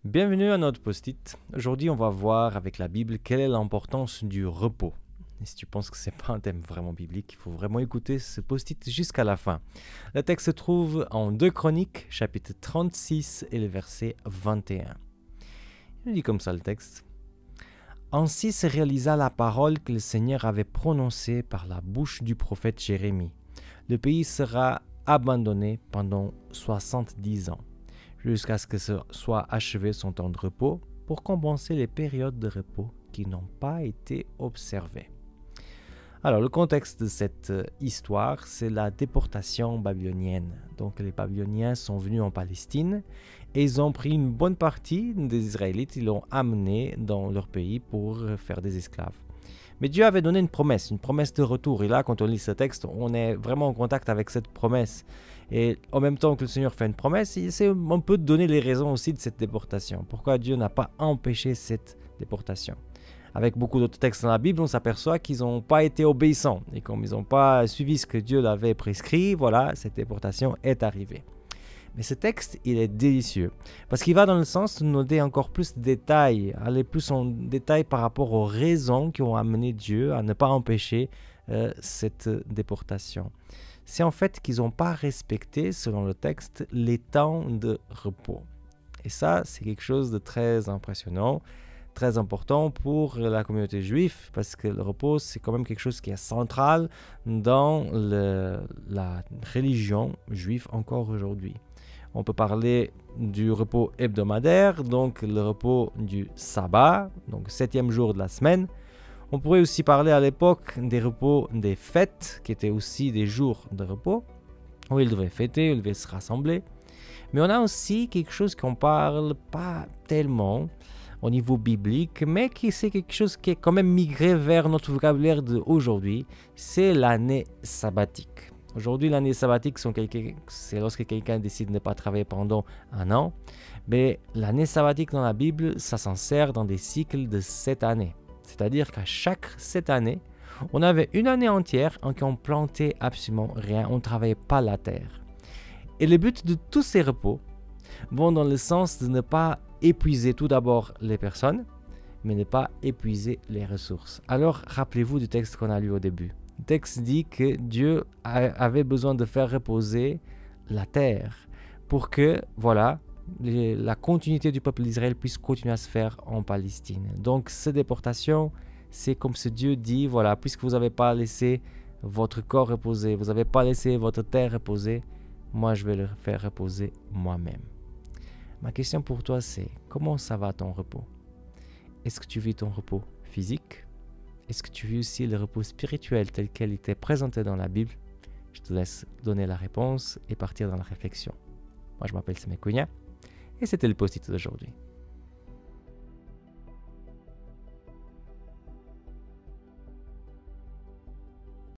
Bienvenue à notre post-it. Aujourd'hui, on va voir avec la Bible quelle est l'importance du repos. Et si tu penses que ce n'est pas un thème vraiment biblique, il faut vraiment écouter ce post-it jusqu'à la fin. Le texte se trouve en 2 Chroniques, chapitre 36 et le verset 21. Il dit comme ça le texte. « Ainsi se réalisa la parole que le Seigneur avait prononcée par la bouche du prophète Jérémie. Le pays sera abandonné pendant 70 ans. Jusqu'à ce que soit achevé son temps de repos pour compenser les périodes de repos qui n'ont pas été observées. » Alors, le contexte de cette histoire, c'est la déportation babylonienne. Donc, les Babyloniens sont venus en Palestine et ils ont pris une bonne partie des Israélites, ils l'ont amené dans leur pays pour faire des esclaves. Mais Dieu avait donné une promesse de retour. Et là, quand on lit ce texte, on est vraiment en contact avec cette promesse. Et en même temps que le Seigneur fait une promesse, il essaie un peu de donner les raisons aussi de cette déportation. Pourquoi Dieu n'a pas empêché cette déportation. Avec beaucoup d'autres textes dans la Bible, on s'aperçoit qu'ils n'ont pas été obéissants. Et comme ils n'ont pas suivi ce que Dieu l'avait prescrit, voilà, cette déportation est arrivée. Mais ce texte, il est délicieux, parce qu'il va dans le sens de nous donner encore plus de détails, aller plus en détail par rapport aux raisons qui ont amené Dieu à ne pas empêcher cette déportation. C'est en fait qu'ils n'ont pas respecté, selon le texte, les temps de repos. Et ça, c'est quelque chose de très impressionnant, très important pour la communauté juive, parce que le repos, c'est quand même quelque chose qui est central dans la religion juive encore aujourd'hui. On peut parler du repos hebdomadaire, donc le repos du sabbat, donc 7e jour de la semaine. On pourrait aussi parler à l'époque des repos des fêtes, qui étaient aussi des jours de repos, où ils devaient fêter, où ils devaient se rassembler. Mais on a aussi quelque chose qu'on ne parle pas tellement au niveau biblique, mais qui c'est quelque chose qui est quand même migré vers notre vocabulaire d'aujourd'hui, c'est l'année sabbatique. Aujourd'hui, l'année sabbatique, c'est lorsque quelqu'un décide de ne pas travailler pendant un an. Mais l'année sabbatique dans la Bible, ça s'en sert dans des cycles de 7 années. C'est-à-dire qu'à chaque 7 années, on avait une année entière en qui on plantait absolument rien, on ne travaillait pas la terre. Et le but de tous ces repos vont dans le sens de ne pas épuiser tout d'abord les personnes, mais ne pas épuiser les ressources. Alors, rappelez-vous du texte qu'on a lu au début. Le texte dit que Dieu avait besoin de faire reposer la terre pour que, voilà, la continuité du peuple d'Israël puisse continuer à se faire en Palestine. Donc, cette déportation, c'est comme si Dieu dit, voilà, puisque vous n'avez pas laissé votre corps reposer, vous n'avez pas laissé votre terre reposer, moi, je vais le faire reposer moi-même. Ma question pour toi, c'est comment ça va ton repos? Est-ce que tu vis ton repos physique? Est-ce que tu vis aussi le repos spirituel tel qu'il était présenté dans la Bible? Je te laisse donner la réponse et partir dans la réflexion. Moi, je m'appelle Semekounia et c'était le post-it d'aujourd'hui.